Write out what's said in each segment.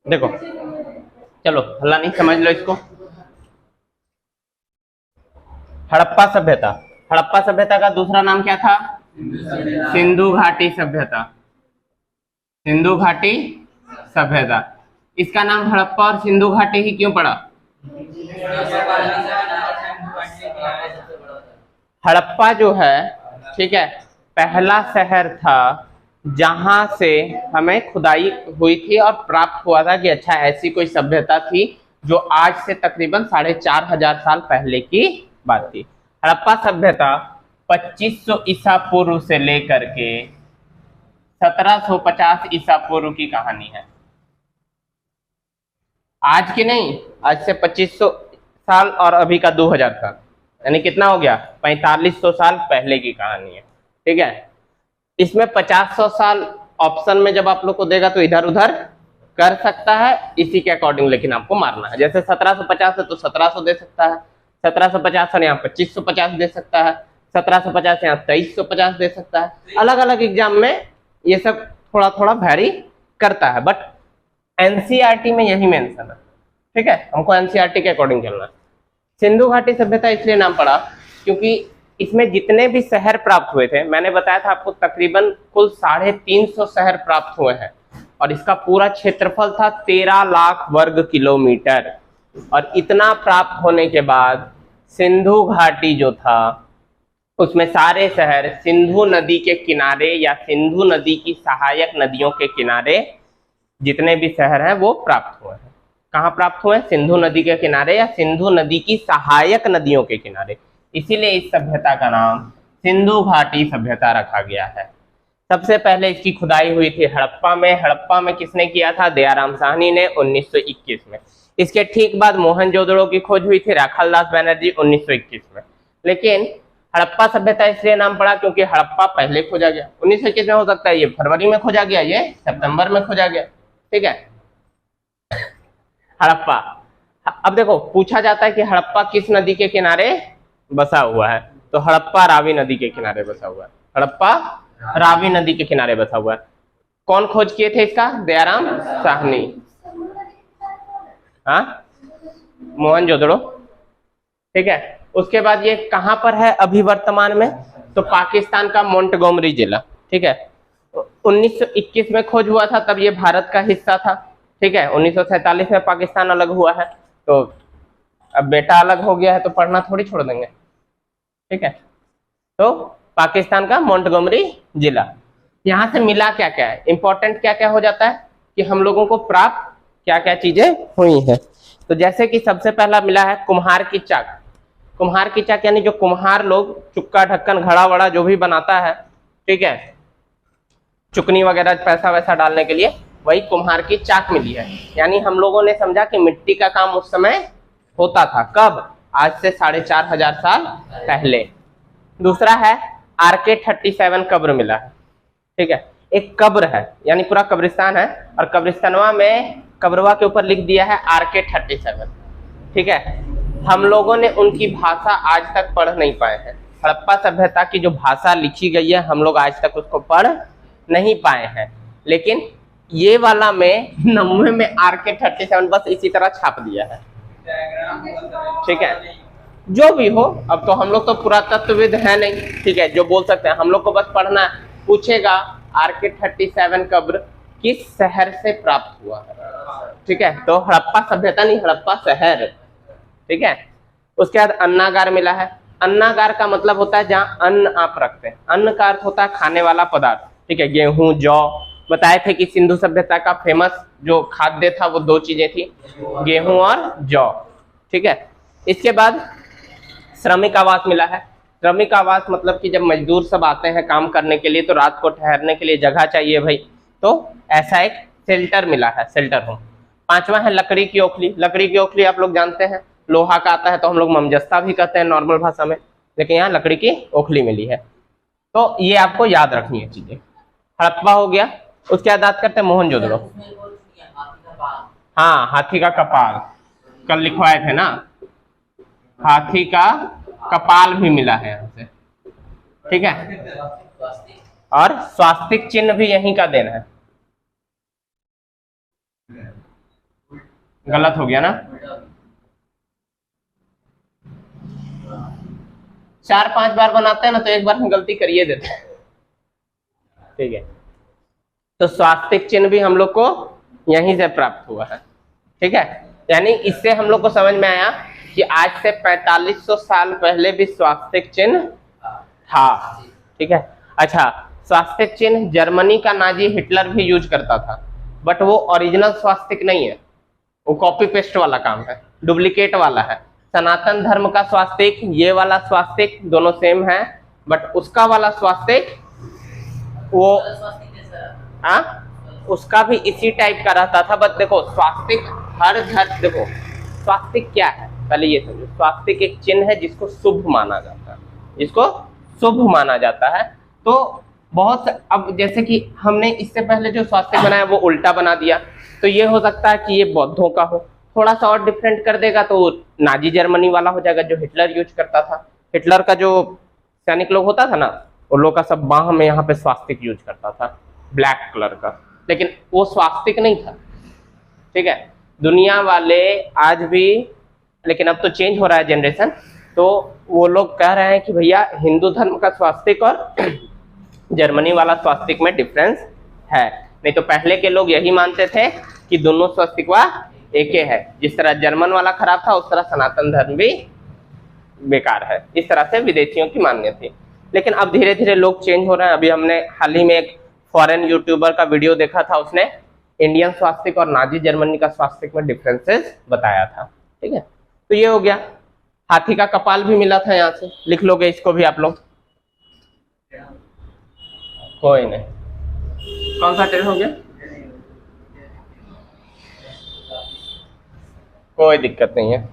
देखो, चलो हल्ला नहीं, समझ लो इसको। हड़प्पा सभ्यता, हड़प्पा सभ्यता का दूसरा नाम क्या था? सिंधु घाटी सभ्यता, सिंधु घाटी सभ्यता। इसका नाम हड़प्पा और सिंधु घाटी ही क्यों पड़ा? हड़प्पा जो है, ठीक है, पहला शहर था जहां से हमें खुदाई हुई थी और प्राप्त हुआ था कि अच्छा ऐसी कोई सभ्यता थी जो आज से तकरीबन 4,500 साल पहले की बात थी। हड़प्पा सभ्यता 2500 ईसा पूर्व से लेकर के 1750 ईसा पूर्व की कहानी है। आज की नहीं, आज से 2500 साल और अभी का 2000 साल, यानी कितना हो गया? 4500 साल पहले की कहानी है। ठीक है, इसमें 50-100 साल ऑप्शन में जब आप लोग को देगा तो इधर उधर कर सकता है इसी के अकॉर्डिंग, लेकिन आपको मारना है। जैसे 1750 है तो 1700 दे सकता है, 1750 है यहाँ 2550 दे सकता है, 1750 यहाँ 2350 दे सकता है। अलग अलग एग्जाम में ये सब थोड़ा थोड़ा वैरी करता है, बट एनसीईआरटी में यही मेंशन है। ठीक है, हमको एनसीईआरटी के अकॉर्डिंग चलना है। सिंधु घाटी सभ्यता इसलिए नाम पड़ा क्योंकि इसमें जितने भी शहर प्राप्त हुए थे, मैंने बताया था आपको तकरीबन कुल 350 शहर प्राप्त हुए हैं, और इसका पूरा क्षेत्रफल था 13 लाख वर्ग किलोमीटर। और इतना प्राप्त होने के बाद सिंधु घाटी जो था उसमें सारे शहर सिंधु नदी के किनारे या सिंधु नदी की सहायक नदियों के किनारे जितने भी शहर हैं वो प्राप्त हुए हैं। कहाँ प्राप्त हुए? सिंधु नदी के किनारे या सिंधु नदी की सहायक नदियों के किनारे। इसीलिए इस सभ्यता का नाम सिंधु घाटी सभ्यता रखा गया है। सबसे पहले इसकी खुदाई हुई थी हड़प्पा में। हड़प्पा में किसने किया था? दयाराम साहनी ने 1921 में। इसके ठीक बाद मोहनजोदड़ो की खोज हुई थी राखालदास बनर्जी 1921 में। लेकिन हड़प्पा सभ्यता इसलिए नाम पड़ा क्योंकि हड़प्पा पहले खोजा गया 1921 में। हो सकता है ये फरवरी में खोजा गया, ये सितंबर में खोजा गया। ठीक है, हड़प्पा। अब देखो, पूछा जाता है कि हड़प्पा किस नदी के किनारे बसा हुआ है, तो हड़प्पा रावी नदी के किनारे बसा हुआ है। हड़प्पा रावी नदी के किनारे बसा हुआ है। कौन खोज किए थे इसका? दयाराम साहनी, हाँ, मोहनजोदड़ो। ठीक है, उसके बाद ये कहां पर है अभी वर्तमान में? तो पाकिस्तान का मोंटगोमरी जिला। ठीक है, 1921 में खोज हुआ था, तब ये भारत का हिस्सा था। ठीक है, 1947 में पाकिस्तान अलग हुआ है, तो अब बेटा अलग हो गया है तो पढ़ना थोड़ी छोड़ देंगे। ठीक है, तो पाकिस्तान का मोंटगोमरी जिला। यहां से मिला क्या क्या है, इंपॉर्टेंट क्या क्या हो जाता है कि हम लोगों को प्राप्त क्या क्या चीजें हुई है। तो जैसे कि सबसे पहला मिला है कुम्हार की चाक। कुम्हार की चाक यानी जो कुम्हार लोग चुक्का ढक्कन घड़ा वड़ा जो भी बनाता है, ठीक है, चुकनी वगैरह पैसा वैसा डालने के लिए, वही कुम्हार की चाक मिली है। यानी हम लोगों ने समझा कि मिट्टी का काम उस समय होता था। कब? आज से 4,500 साल पहले। दूसरा है RK-37 कब्र मिला है। ठीक है, एक कब्र है यानी पूरा कब्रिस्तान है, और कब्रिस्तानवा में कब्रवा के ऊपर लिख दिया है RK-37। ठीक है, हम लोगों ने उनकी भाषा आज तक पढ़ नहीं पाए हैं। हड़प्पा सभ्यता की जो भाषा लिखी गई है हम लोग आज तक उसको पढ़ नहीं पाए हैं, लेकिन ये वाला में 90 में RK-37 बस इसी तरह छाप दिया है। ठीक है, जो भी हो, अब तो हम लोग तो पुरातत्वविद है नहीं, ठीक है, जो बोल सकते हैं हम लोग को बस पढ़ना है। पूछेगा RK-37 कब्र किस शहर से प्राप्त हुआ है। ठीक है, तो हड़प्पा सभ्यता नहीं, हड़प्पा शहर। ठीक है, उसके बाद अन्नागार मिला है। अन्नागार का मतलब होता है जहाँ अन्न आप रखते हैं। अन्न का अर्थ होता है खाने वाला पदार्थ। ठीक है, गेहूं जौ। बताए थे कि सिंधु सभ्यता का फेमस जो खाद्य था वो 2 चीजें थी, गेहूं और जौ। ठीक है, इसके बाद श्रमिक आवास मिला है। श्रमिक आवास मतलब कि जब मजदूर सब आते हैं काम करने के लिए तो रात को ठहरने के लिए जगह चाहिए भाई, तो ऐसा एक शेल्टर मिला है, शेल्टर होम। 5वां है लकड़ी की ओखली। लकड़ी की ओखली आप लोग जानते हैं, लोहा का आता है तो हम लोग ममजस्ता भी कहते हैं नॉर्मल भाषा में, लेकिन यहाँ लकड़ी की ओखली मिली है। तो ये आपको याद रखनी है चीजें। हड़प्पा हो गया, उसके बाद बात करते हैं मोहनजोदड़ो। हाँ, हाथी का कपाल कल लिखवाए थे ना, हाथी का कपाल भी मिला है यहाँ से। ठीक है, और स्वास्तिक चिन्ह भी यहीं का देना है। गलत हो गया ना, 4-5 बार बनाते हैं ना तो एक बार हम गलती करिए देते हैं। ठीक है, तो स्वास्तिक चिन्ह भी हम लोग को यहीं से प्राप्त हुआ है। ठीक है, यानी इससे हम लोग को समझ में आया कि आज से 4500 साल पहले भी स्वास्तिक चिन्ह था। ठीक है, अच्छा, स्वास्तिक चिन्ह जर्मनी का नाजी हिटलर भी यूज करता था, बट वो ओरिजिनल स्वास्तिक नहीं है, वो कॉपी पेस्ट वाला काम है, डुप्लीकेट वाला है। सनातन धर्म का स्वास्तिक, ये वाला स्वास्तिक दोनों सेम है, बट उसका वाला स्वास्तिक वो उसका भी इसी टाइप का रहता था। बट देखो स्वास्तिक हर धर्म, देखो स्वास्तिक क्या है पहले ये समझो। स्वास्तिक एक चिन्ह है जिसको शुभ माना जाता है, जिसको शुभ माना जाता है। तो बहुत, अब जैसे कि हमने इससे पहले जो स्वास्तिक बनाया वो उल्टा बना दिया, तो ये हो सकता है कि ये बौद्धों का हो, थोड़ा सा और डिफरेंट कर देगा तो नाजी जर्मनी वाला हो जाएगा जो हिटलर यूज करता था। हिटलर का जो सैनिक लोग होता था ना, उन लोग का सब बाह में यहाँ पे स्वास्तिक यूज करता था, ब्लैक कलर का, लेकिन वो स्वास्तिक नहीं था। ठीक है, दुनिया वाले आज भी, लेकिन अब तो चेंज हो रहा है जनरेशन, तो वो लोग कह रहे हैं कि भैया हिंदू धर्म का स्वास्तिक और जर्मनी वाला स्वास्तिक में डिफरेंस है। नहीं तो पहले के लोग यही मानते थे कि दोनों स्वास्तिकवा एक ही है, जिस तरह जर्मन वाला खराब था उस तरह सनातन धर्म भी बेकार है, इस तरह से विदेशियों की मान्य थी। लेकिन अब धीरे धीरे लोग चेंज हो रहे हैं। अभी हमने हाल ही में एक फॉरेन यूट्यूबर का वीडियो देखा था, उसने इंडियन स्वास्तिक और नाजी जर्मनी का स्वास्तिक में डिफरेंसेस बताया था। ठीक है, तो ये हो गया। हाथी का कपाल भी मिला था, यहाँ से लिख लोगे इसको भी आप लोग, कोई नहीं, कौन सा ट्रेन हो गया, कोई दिक्कत नहीं है,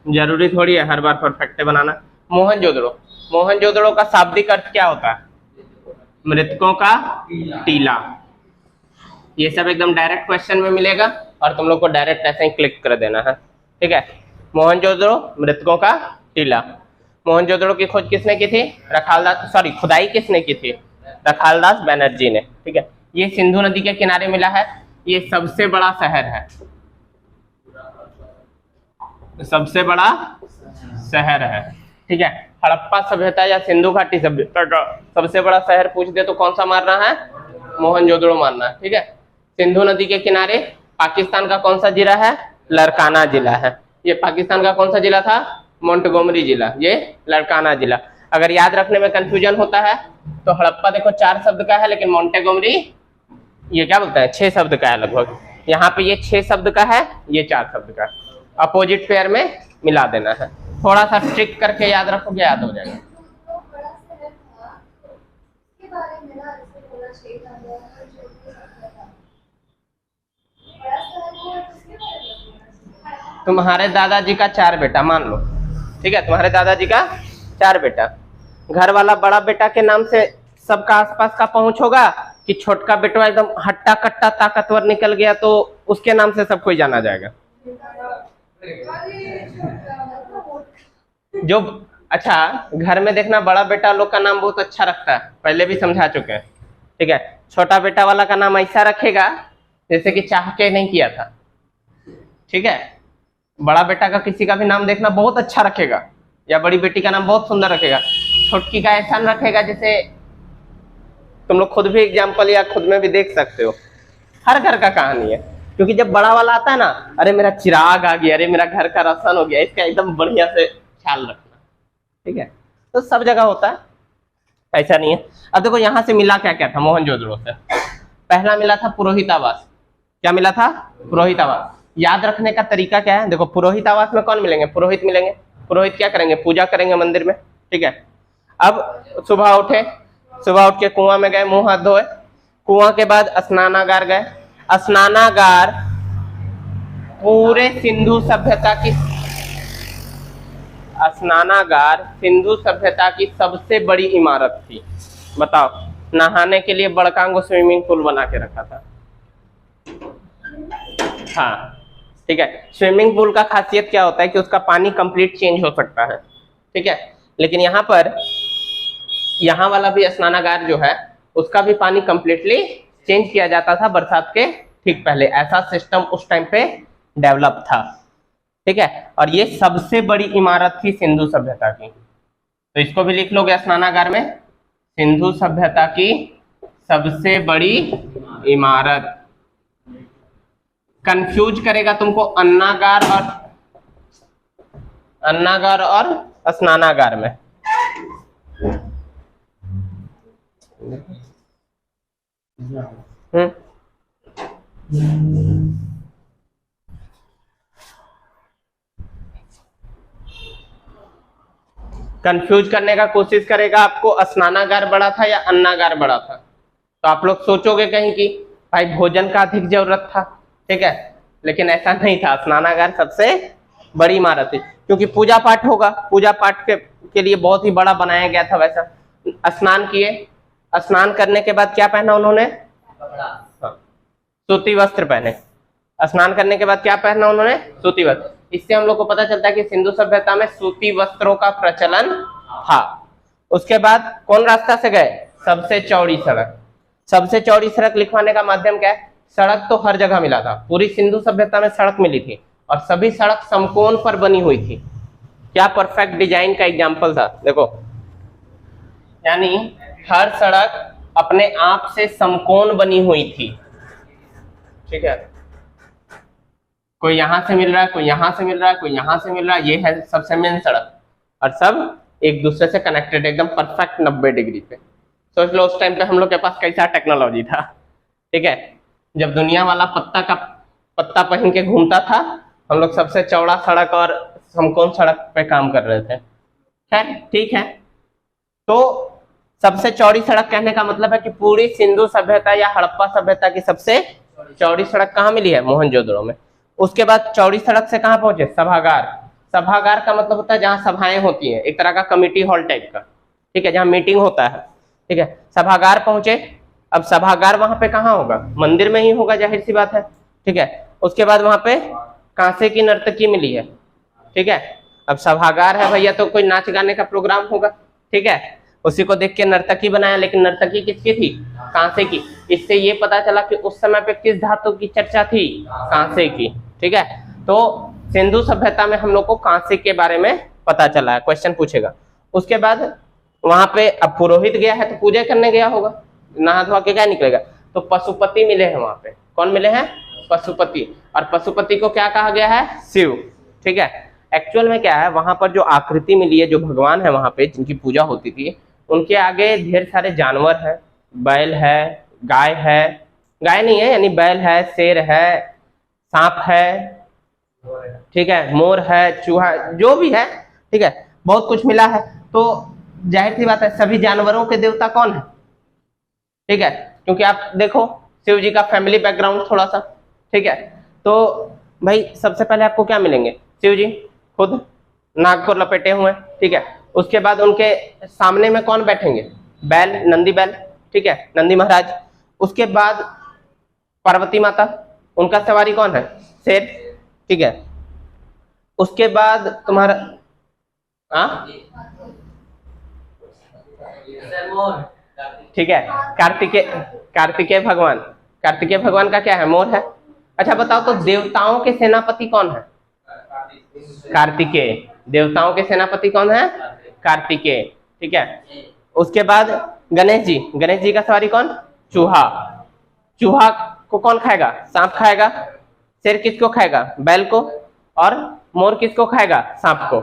जरूरी थोड़ी है हर बार परफेक्ट बनाना। मोहनजोदड़ो, मोहनजोदड़ो का शाब्दिक अर्थ क्या होता है? मृतकों का टीला। ये सब एकदम डायरेक्ट क्वेश्चन में मिलेगा और तुम लोग को डायरेक्ट ऐसे ही क्लिक कर देना है। ठीक है, मोहनजोदड़ो मृतकों का टीला। मोहनजोदड़ो की खोज किसने की थी? रखालदास, सॉरी खुदाई किसने की थी? रखालदास बनर्जी ने। ठीक है, ये सिंधु नदी के किनारे मिला है, ये सबसे बड़ा शहर है, सबसे बड़ा शहर है। ठीक है, हड़प्पा सभ्यता या सिंधु घाटी सभ्यता का सबसे बड़ा शहर पूछ दे तो कौन सा मारना है? मोहनजोदड़ो मारना है। ठीक है, सिंधु नदी के किनारे पाकिस्तान का कौन सा जिला है? लड़काना जिला है। ये पाकिस्तान का कौन सा जिला था? मोंटगोमरी जिला, ये लड़काना जिला। अगर याद रखने में कंफ्यूजन होता है तो हड़प्पा देखो 4 शब्द का है, लेकिन मोंटेगोमरी ये क्या बोलता है 6 शब्द का है लगभग। यहाँ पे ये 6 शब्द का है, ये 4 शब्द का है। अपोजिट पेयर में मिला देना है, थोड़ा सा ट्रिक करके याद रखोगे याद हो जाएगा। तुम्हारे दादाजी का 4 बेटा मान लो, ठीक है, तुम्हारे दादाजी का 4 बेटा, घर वाला बड़ा बेटा के नाम से सबका आसपास का पहुंच होगा कि छोटका बेटा एकदम हट्टा कट्टा ताकतवर निकल गया तो उसके नाम से सब कोई जाना जाएगा? जो अच्छा, घर में देखना बड़ा बेटा लोग का नाम बहुत अच्छा रखता है, पहले भी समझा चुके हैं। ठीक है, छोटा बेटा वाला का नाम ऐसा रखेगा जैसे कि चाह के नहीं किया था। ठीक है, बड़ा बेटा का किसी का भी नाम देखना बहुत अच्छा रखेगा, या बड़ी बेटी का नाम बहुत सुंदर रखेगा। छोटकी का ऐसा रखेगा जैसे तुम लोग खुद भी एग्जाम्पल या खुद में भी देख सकते हो, हर घर का कहानी है। क्योंकि जब बड़ा वाला आता है ना, अरे मेरा चिराग आ गया, अरे मेरा घर का रोशन हो गया, इसका एकदम बढ़िया से ख्याल रखना। ठीक है, तो सब जगह होता है, ऐसा नहीं है। अब देखो यहाँ से मिला क्या क्या था मोहनजोदड़ो से? पहला मिला था पुरोहित आवास। क्या मिला था? पुरोहित आवास। याद रखने का तरीका क्या है? देखो पुरोहित आवास में कौन मिलेंगे? पुरोहित मिलेंगे। पुरोहित क्या करेंगे? पूजा करेंगे मंदिर में। ठीक है, अब सुबह उठे, सुबह उठ के कुआं में गए, मुंह हाथ धोए, कुआं के बाद स्नानागार गए। स्नानागार पूरे सिंधु सभ्यता की, स्नानागार सिंधु सभ्यता की सबसे बड़ी इमारत थी। बताओ, नहाने के लिए बड़कांगो स्विमिंग पूल बना के रखा था। हाँ, ठीक है, स्विमिंग पूल का खासियत क्या होता है कि उसका पानी कंप्लीट चेंज हो सकता है। ठीक है, लेकिन यहाँ पर यहाँ वाला भी स्नानागार जो है उसका भी पानी कंप्लीटली चेंज किया जाता था बरसात के ठीक पहले। ऐसा सिस्टम उस टाइम पे डेवलप था, ठीक है। और ये सबसे बड़ी इमारत थी सिंधु सभ्यता की, तो इसको भी लिख लोगे स्नानागार में, सिंधु सभ्यता की सबसे बड़ी इमारत। कंफ्यूज करेगा तुमको अन्नागार और स्नानागार में। कंफ्यूज करने का कोशिश करेगा आपको, स्नानागार बड़ा था या अन्नागार बड़ा था, तो आप लोग सोचोगे कहीं कि भाई भोजन का अधिक जरूरत था, ठीक है, लेकिन ऐसा नहीं था। स्नानागार सबसे बड़ी इमारत थी, क्योंकि पूजा पाठ होगा, पूजा पाठ के लिए बहुत ही बड़ा बनाया गया था। वैसा स्नान किए, स्नान करने के बाद क्या पहना उन्होंने? सूती वस्त्र पहने। स्नान करने के बाद क्या पहना उन्होंने? सूती वस्त्र। इससे हम लोग को पता चलता है कि सिंधु सभ्यता में सूती वस्त्रों का प्रचलन था। उसके बाद कौन रास्ता से गए? सबसे चौड़ी सड़क। सबसे चौड़ी सड़क लिखवाने का माध्यम क्या है? सड़क तो हर जगह मिला था, पूरी सिंधु सभ्यता में सड़क मिली थी, और सभी सड़क समकोण पर बनी हुई थी। क्या परफेक्ट डिजाइन का एग्जाम्पल था, देखो, यानी हर सड़क अपने आप से समकोण बनी हुई थी, ठीक है। कोई यहां से मिल रहा है, कोई यहां से मिल रहा है, कोई यहां से मिल रहा है, ये है सबसे मेन सड़क, और सब एक दूसरे से कनेक्टेड, एकदम परफेक्ट 90 डिग्री पे। सोच लो उस टाइम पे हम लोग के पास कैसा टेक्नोलॉजी था, ठीक है। जब दुनिया वाला पत्ता पहन के घूमता था, हम लोग सबसे चौड़ा सड़क और समकोण सड़क पे काम कर रहे थे। खैर ठीक है, तो सबसे चौड़ी सड़क कहने का मतलब है कि पूरी सिंधु सभ्यता या हड़प्पा सभ्यता की सबसे चौड़ी सड़क कहाँ मिली है? मोहनजोदड़ो में। उसके बाद चौड़ी सड़क से कहाँ पहुंचे? सभागार। सभागार का मतलब होता है जहाँ सभाएं होती हैं, एक तरह का कमिटी हॉल टाइप का, ठीक है, जहाँ मीटिंग होता है, ठीक है। सभागार पहुंचे। अब सभागार वहां पे कहाँ होगा? मंदिर में ही होगा, जाहिर सी बात है, ठीक है। उसके बाद वहां पे कांसे की नर्तकी मिली है, ठीक है। अब सभागार है भैया, तो कोई नाच गाने का प्रोग्राम होगा, ठीक है, उसी को देख के नर्तकी बनाया, लेकिन नर्तकी किसकी थी? कांसे की। इससे ये पता चला कि उस समय पे किस धातु की चर्चा थी? कांसे की, ठीक है। तो सिंधु सभ्यता में हम लोग को कांसे के बारे में पता चला है, क्वेश्चन पूछेगा। उसके बाद वहां पे अब पुरोहित गया है तो पूजा करने गया होगा, नहा धोआ के क्या निकलेगा? तो पशुपति मिले हैं वहां पे। कौन मिले हैं? पशुपति। और पशुपति को क्या कहा गया है? शिव, ठीक है। एक्चुअल में क्या है, वहां पर जो आकृति मिली है, जो भगवान है वहां पे जिनकी पूजा होती थी, उनके आगे ढेर सारे जानवर है, बैल है, गाय है, गाय नहीं है यानी बैल है, शेर है, सांप है, ठीक है, मोर है, चूहा, जो भी है, ठीक है, बहुत कुछ मिला है। तो जाहिर सी बात है सभी जानवरों के देवता कौन है? ठीक है, क्योंकि आप देखो शिव जी का फैमिली बैकग्राउंड थोड़ा सा, ठीक है। तो भाई सबसे पहले आपको क्या मिलेंगे? शिव जी खुद नाग को लपेटे हुए, ठीक है। उसके बाद उनके सामने में कौन बैठेंगे? बैल, नंदी बैल, ठीक है, नंदी महाराज। उसके बाद पार्वती माता, उनका सवारी कौन है? शेर, ठीक है। उसके बाद तुम्हारा ठीक है, कार्तिकेय भगवान। कार्तिकेय भगवान का क्या है? मोर है। अच्छा बताओ तो देवताओं के सेनापति कौन है? कार्तिकेय। देवताओं के सेनापति कौन है? कार्तिकेय, ठीक है। उसके बाद गणेश जी। गणेश जी का सवारी कौन? चूहा। चूहा को कौन खाएगा? सांप खाएगा। शेर किसको खाएगा? बैल को। और मोर किसको खाएगा? सांप को।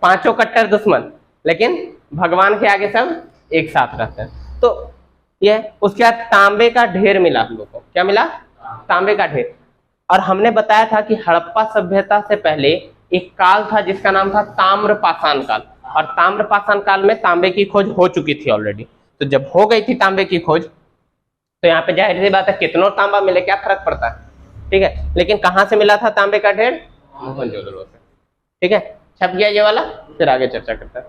पांचों कट्टर दुश्मन, लेकिन भगवान के आगे सब एक साथ रहते हैं। तो ये उसके बाद तांबे का ढेर मिला हम लोग को। क्या मिला? तांबे का ढेर। और हमने बताया था कि हड़प्पा सभ्यता से पहले एक काल था जिसका नाम था ताम्रपाषाण काल, और ताम्रपाषाण काल में तांबे की खोज हो चुकी थी ऑलरेडी। तो जब हो गई थी तांबे की खोज, तो यहाँ पे जाहिर सी बात है कितनों तांबा मिले, क्या फर्क पड़ता है, ठीक है। लेकिन कहाँ से मिला था तांबे का ढेर? मोहनजोदड़ो से, ठीक है। छप गया ये वाला, फिर आगे चर्चा करता है।